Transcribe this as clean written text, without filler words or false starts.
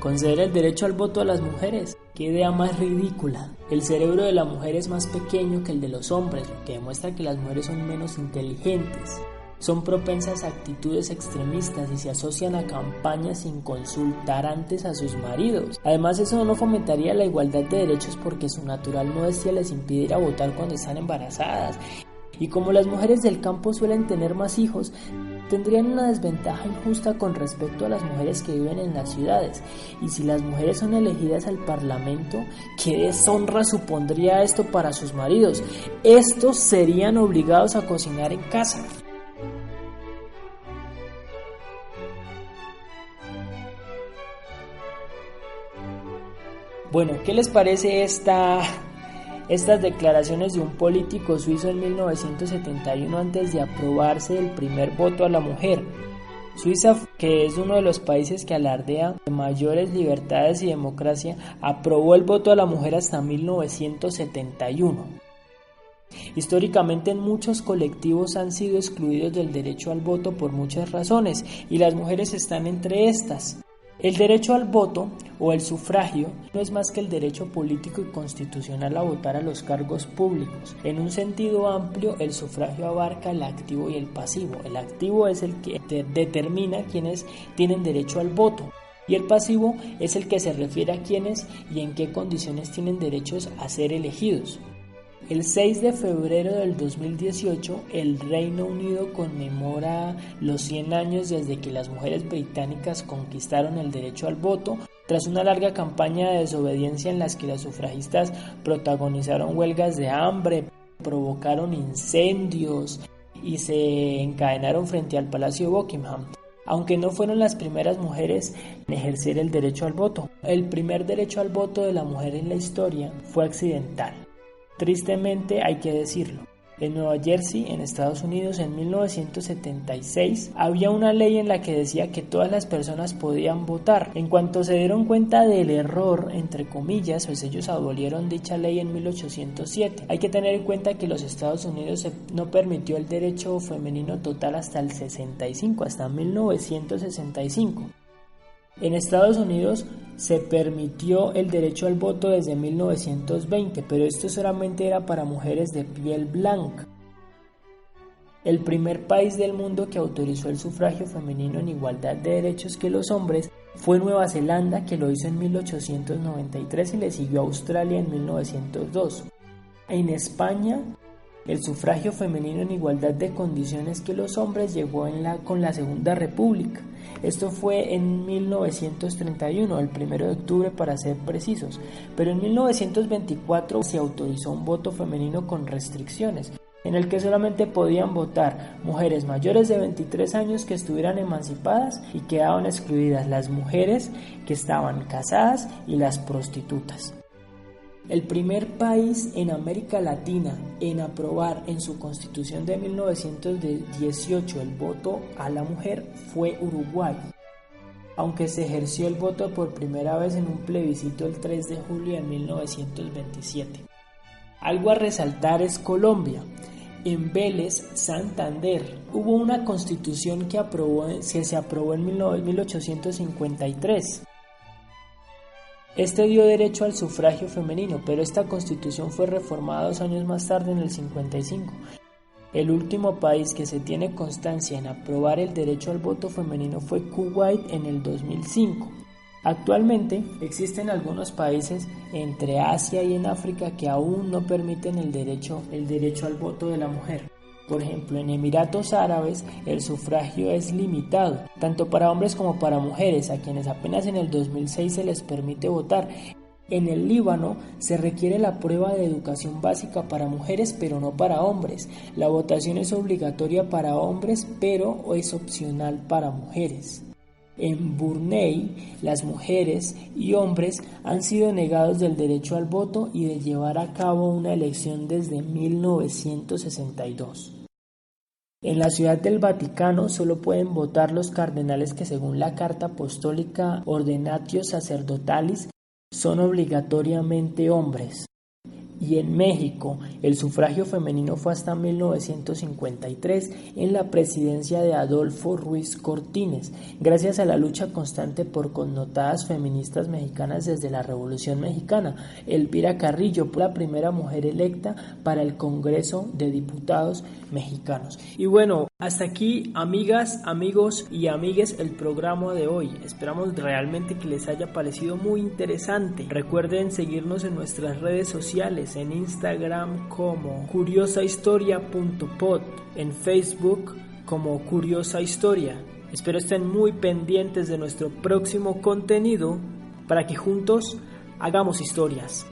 Conceder el derecho al voto a las mujeres. ¡Qué idea más ridícula! El cerebro de la mujer es más pequeño que el de los hombres, lo que demuestra que las mujeres son menos inteligentes. Son propensas a actitudes extremistas y se asocian a campañas sin consultar antes a sus maridos. Además, eso no fomentaría la igualdad de derechos porque su natural modestia les impide ir a votar cuando están embarazadas. Y como las mujeres del campo suelen tener más hijos, tendrían una desventaja injusta con respecto a las mujeres que viven en las ciudades. Y si las mujeres son elegidas al Parlamento, ¿qué deshonra supondría esto para sus maridos? Estos serían obligados a cocinar en casa. Bueno, ¿qué les parece estas declaraciones de un político suizo en 1971 antes de aprobarse el primer voto a la mujer? Suiza, que es uno de los países que alardea de mayores libertades y democracia, aprobó el voto a la mujer hasta 1971. Históricamente, muchos colectivos han sido excluidos del derecho al voto por muchas razones, y las mujeres están entre estas. El derecho al voto o el sufragio no es más que el derecho político y constitucional a votar a los cargos públicos. En un sentido amplio, el sufragio abarca el activo y el pasivo. El activo es el que determina quiénes tienen derecho al voto y el pasivo es el que se refiere a quiénes y en qué condiciones tienen derechos a ser elegidos. El 6 de febrero del 2018, el Reino Unido conmemora los 100 años desde que las mujeres británicas conquistaron el derecho al voto, tras una larga campaña de desobediencia en las que las sufragistas protagonizaron huelgas de hambre, provocaron incendios y se encadenaron frente al Palacio de Buckingham. Aunque no fueron las primeras mujeres en ejercer el derecho al voto, el primer derecho al voto de la mujer en la historia fue accidental. Tristemente hay que decirlo. En Nueva Jersey, en Estados Unidos, en 1976, había una ley en la que decía que todas las personas podían votar. En cuanto se dieron cuenta del error, entre comillas, pues ellos abolieron dicha ley en 1807. Hay que tener en cuenta que los Estados Unidos no permitió el derecho femenino total hasta el 65, hasta 1965. En Estados Unidos se permitió el derecho al voto desde 1920, pero esto solamente era para mujeres de piel blanca. El primer país del mundo que autorizó el sufragio femenino en igualdad de derechos que los hombres fue Nueva Zelanda, que lo hizo en 1893 y le siguió a Australia en 1902. En España, el sufragio femenino en igualdad de condiciones que los hombres llegó con la Segunda República. Esto fue en 1931, el 1 de octubre para ser precisos, pero en 1924 se autorizó un voto femenino con restricciones, en el que solamente podían votar mujeres mayores de 23 años que estuvieran emancipadas y quedaban excluidas las mujeres que estaban casadas y las prostitutas. El primer país en América Latina en aprobar en su constitución de 1918 el voto a la mujer fue Uruguay, aunque se ejerció el voto por primera vez en un plebiscito el 3 de julio de 1927. Algo a resaltar es Colombia. En Vélez, Santander, hubo una constitución que se aprobó en 1853. Este dio derecho al sufragio femenino, pero esta constitución fue reformada 2 años más tarde, en el 55. El último país que se tiene constancia en aprobar el derecho al voto femenino fue Kuwait en el 2005. Actualmente existen algunos países entre Asia y en África que aún no permiten el derecho al voto de la mujer. Por ejemplo, en Emiratos Árabes el sufragio es limitado, tanto para hombres como para mujeres, a quienes apenas en el 2006 se les permite votar. En el Líbano se requiere la prueba de educación básica para mujeres, pero no para hombres. La votación es obligatoria para hombres, pero es opcional para mujeres. En Brunei, las mujeres y hombres han sido negados del derecho al voto y de llevar a cabo una elección desde 1962. En la Ciudad del Vaticano solo pueden votar los cardenales que, según la Carta Apostólica Ordenatio Sacerdotalis, son obligatoriamente hombres. Y en México, el sufragio femenino fue hasta 1953 en la presidencia de Adolfo Ruiz Cortines, gracias a la lucha constante por connotadas feministas mexicanas desde la Revolución Mexicana. Elvira Carrillo fue la primera mujer electa para el Congreso de Diputados mexicanos. Y bueno, hasta aquí, amigas, amigos y amigues, el programa de hoy. Esperamos realmente que les haya parecido muy interesante. Recuerden seguirnos en nuestras redes sociales, en Instagram como curiosahistoria.pod, en Facebook como Curiosa Historia. Espero estén muy pendientes de nuestro próximo contenido para que juntos hagamos historias.